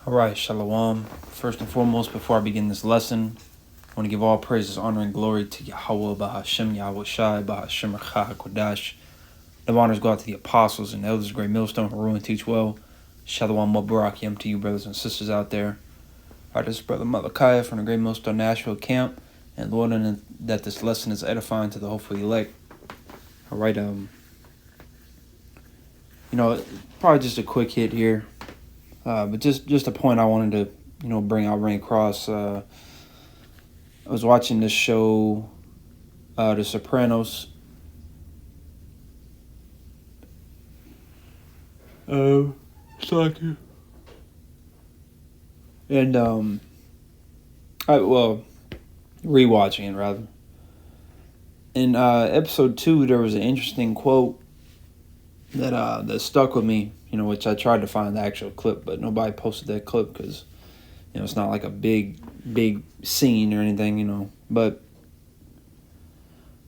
All right, Shalom. First and foremost, before I begin this lesson, I want to give all praises, honor, and glory to Yahweh, Bahashem, Yahweh Shai, Bahashem, Rachah, Kodash. The honors go out to the apostles and elders, great millstone, who rule and teach well. Shalom, Mubarak, Yom to you, brothers and sisters out there. All right, this is Brother Malachi from the Great Millstone Nashville camp, and Lord, and that this lesson is edifying to the hopefully elect. All right, probably just a quick hit here. But just a point I wanted to, bring across. I was watching this show, The Sopranos. Sorry. And rewatching it rather. In episode 2, there was an interesting quote that stuck with me. Which I tried to find the actual clip, but nobody posted that clip because, it's not like a big scene or anything, But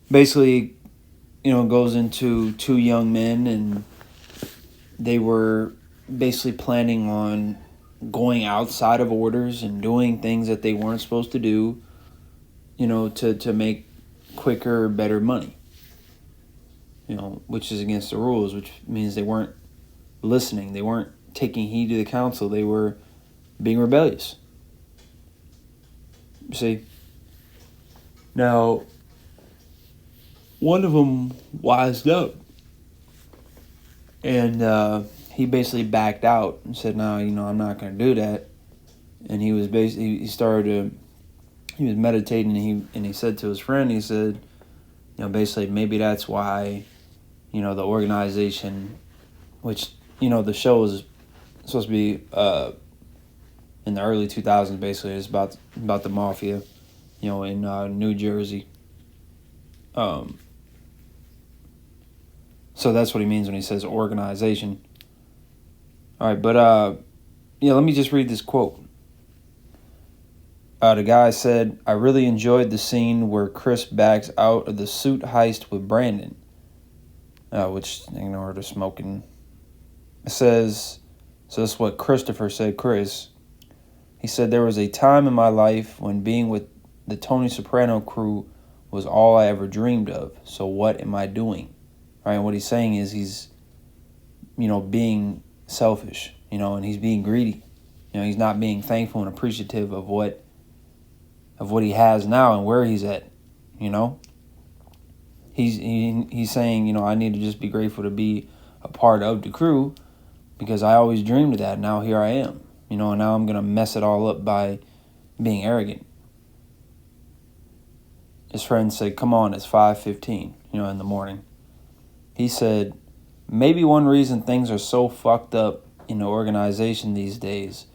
basically, it goes into two young men, and they were basically planning on going outside of orders and doing things that they weren't supposed to do, to make quicker, better money, which is against the rules, which means they weren't listening. They weren't taking heed to the counsel. They were being rebellious. See? Now, one of them wised up. And he basically backed out and said, no, I'm not going to do that. And he was he was meditating, and he said to his friend, he said, basically maybe that's why, the organization, which, the show was supposed to be in the early 2000s, basically. It's about the mafia, in New Jersey. So that's what he means when he says organization. All right, but let me just read this quote. The guy said, I really enjoyed the scene where Chris backs out of the suit heist with Brandon, which, they're smoking. It says, so that's what Christopher said, Chris. He said, there was a time in my life when being with the Tony Soprano crew was all I ever dreamed of. So what am I doing? All right, what he's saying is he's, being selfish, and he's being greedy. He's not being thankful and appreciative of what he has now and where he's at, He's saying, I need to just be grateful to be a part of the crew, because I always dreamed of that. Now here I am, and now I'm going to mess it all up by being arrogant. His friend said, come on, it's 5:15, in the morning. He said, maybe one reason things are so fucked up in the organization these days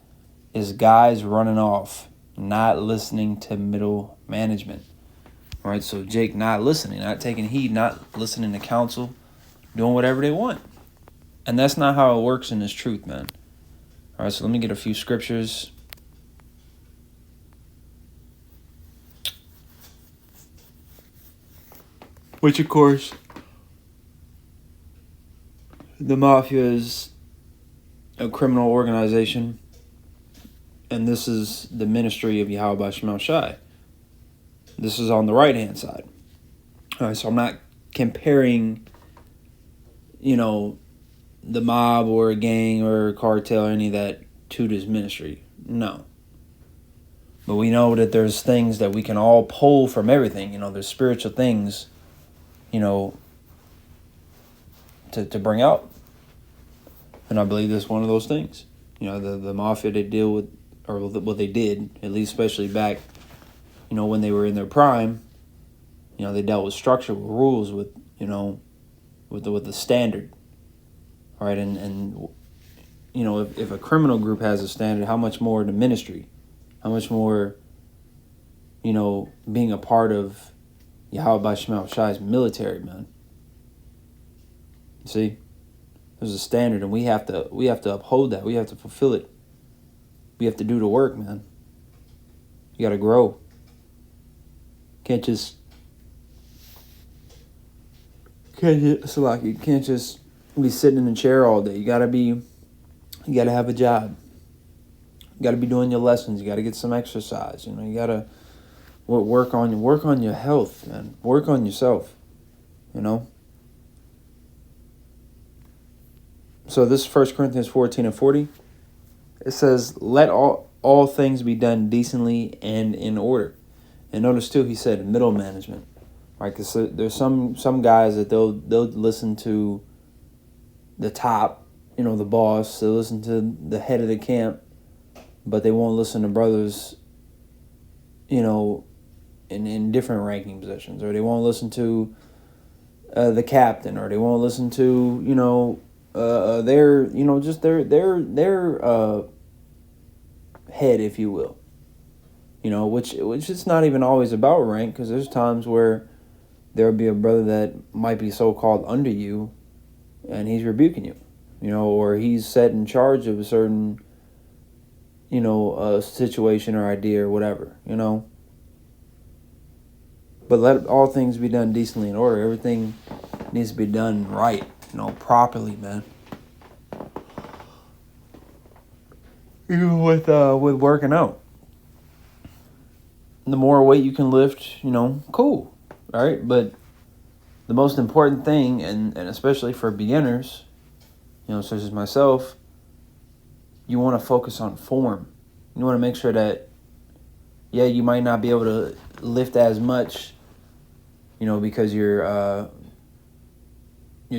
is guys running off, not listening to middle management. All right, so Jake not listening, not taking heed, not listening to counsel, doing whatever they want. And that's not how it works in this truth, man. All right, so let me get a few scriptures. Which, of course, the mafia is a criminal organization, and this is the ministry of Yahweh Shemel Shai. This is on the right-hand side. All right, so I'm not comparing, the mob or a gang or a cartel or any of that to this ministry. No. But we know that there's things that we can all pull from everything. There's spiritual things, to bring out. And I believe that's one of those things. The mafia, they deal with, or what they did, at least especially back, when they were in their prime, they dealt with structure, with rules, with the standard. All right, and if a criminal group has a standard, how much more the ministry? How much more, being a part of Yahweh Shemel Shai's military, man. See? There's a standard, and we have to uphold that. We have to fulfill it. We have to do the work, man. You got to grow. You can't just be sitting in a chair all day. You gotta have a job. You got to be doing your lessons. You got to get some exercise. You got to work on your health, man. Work on yourself. So this is 1 Corinthians 14:40. It says, "Let all things be done decently and in order." And notice too, he said middle management. Right? Because there's some guys that they'll listen to the top, the boss. They'll listen to the head of the camp, but they won't listen to brothers, in different ranking positions, or they won't listen to the captain, or they won't listen to their head, if you will. Which is not even always about rank, because there's times where there'll be a brother that might be so-called under you, and he's rebuking you, or he's set in charge of a certain, situation or idea or whatever, But let all things be done decently in order. Everything needs to be done right, properly, man. Even with working out. The more weight you can lift, cool, right? But the most important thing, and especially for beginners, such as myself, you want to focus on form. You want to make sure that, you might not be able to lift as much, because you're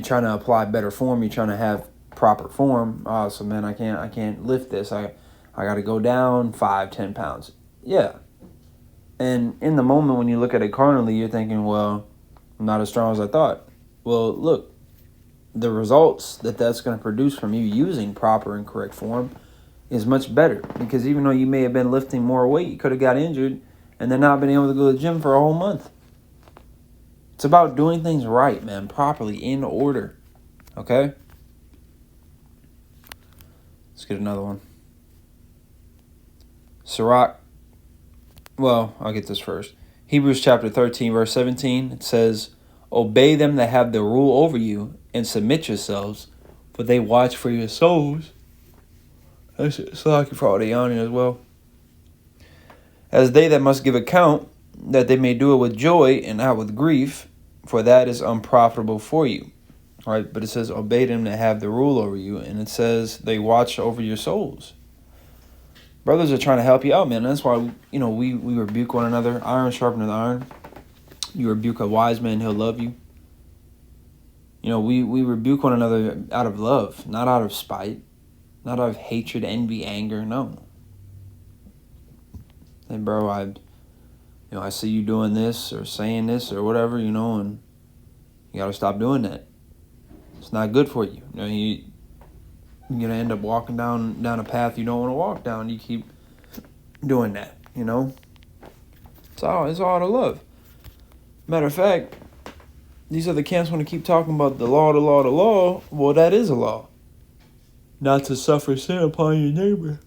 trying to apply better form. You're trying to have proper form. Oh, so man, I can't lift this. I got to go down 5-10 pounds. Yeah. And in the moment when you look at it carnally, you're thinking, well, I'm not as strong as I thought. Well, look, the results that's going to produce from you using proper and correct form is much better. Because even though you may have been lifting more weight, you could have got injured and then not been able to go to the gym for a whole month. It's about doing things right, man, properly, in order. Okay? Let's get another one. Sirach. Well, I'll get this first. Hebrews chapter 13, verse 17. It says, "Obey them that have the rule over you, and submit yourselves, for they watch for your souls." That's lucky for all the yawning as well. "As they that must give account, that they may do it with joy and not with grief, for that is unprofitable for you." All right, but it says, "Obey them that have the rule over you," and it says, "They watch over your souls." Brothers are trying to help you out, man. That's why, we rebuke one another. Iron sharpeneth iron. You rebuke a wise man, he'll love you. We rebuke one another out of love, not out of spite, not out of hatred, envy, anger. No. Hey, bro, I see you doing this or saying this or whatever, and you got to stop doing that. It's not good for you. You're going to end up walking down a path you don't want to walk down. You keep doing that, It's all out of love. Matter of fact, these other camps want to keep talking about the law, the law, the law. Well, that is a law. Not to suffer sin upon your neighbor.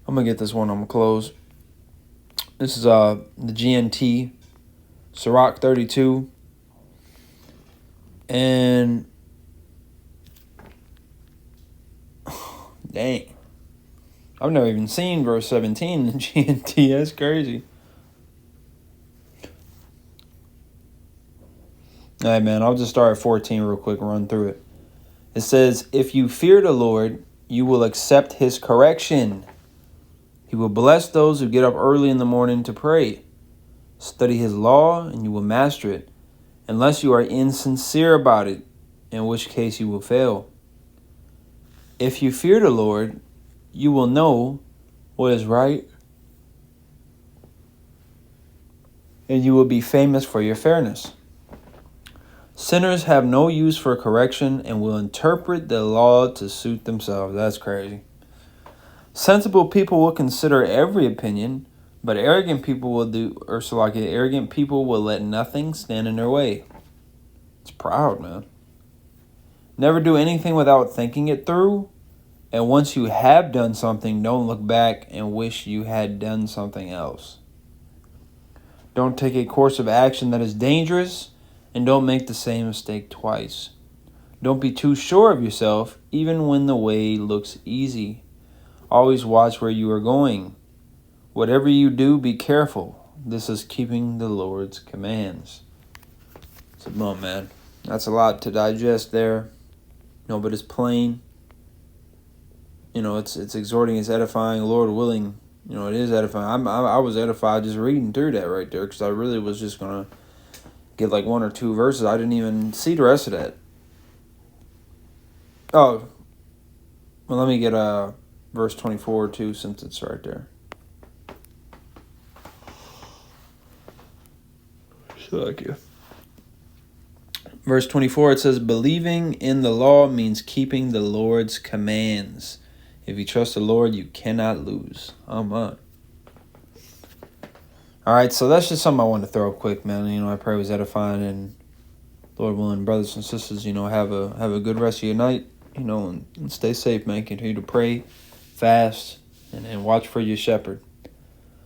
I'm going to get this one. I'm going to close. This is the GNT, Sirach 32. And dang, I've never even seen verse 17 in GNT. That's crazy. All right, man, I'll just start at 14 real quick and run through it. It says, "If you fear the Lord, you will accept his correction. He will bless those who get up early in the morning to pray. Study his law, and you will master it, unless you are insincere about it, in which case you will fail. If you fear the Lord, you will know what is right, and you will be famous for your fairness. Sinners have no use for correction and will interpret the law to suit themselves." That's crazy. "Sensible people will consider every opinion, but arrogant people will let nothing stand in their way." It's proud, man. "Never do anything without thinking it through, and once you have done something, don't look back and wish you had done something else. Don't take a course of action that is dangerous, and don't make the same mistake twice. Don't be too sure of yourself, even when the way looks easy. Always watch where you are going. Whatever you do, be careful. This is keeping the Lord's commands. So, oh man, that's a lot to digest there. But it's plain. It's exhorting, it's edifying. Lord willing, it is edifying. I was edified just reading through that right there, because I really was just gonna get like one or two verses. I didn't even see the rest of that. Oh, well, let me get verse 24 too, since it's right there. Thank you. Verse 24, it says, believing in the law means keeping the Lord's commands. If you trust the Lord, you cannot lose. Amen. All right, so that's just something I wanted to throw up quick, man. I pray it was edifying, and Lord willing, brothers and sisters, have a good rest of your night, and stay safe, man. Continue to pray, fast, and watch for your shepherd.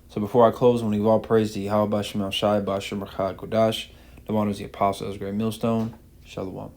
So before I close, when we've all praised the Yahweh Bashem Al Shai Bashem Rachad Kodash, the one who's the apostle of the great millstone. Shalom.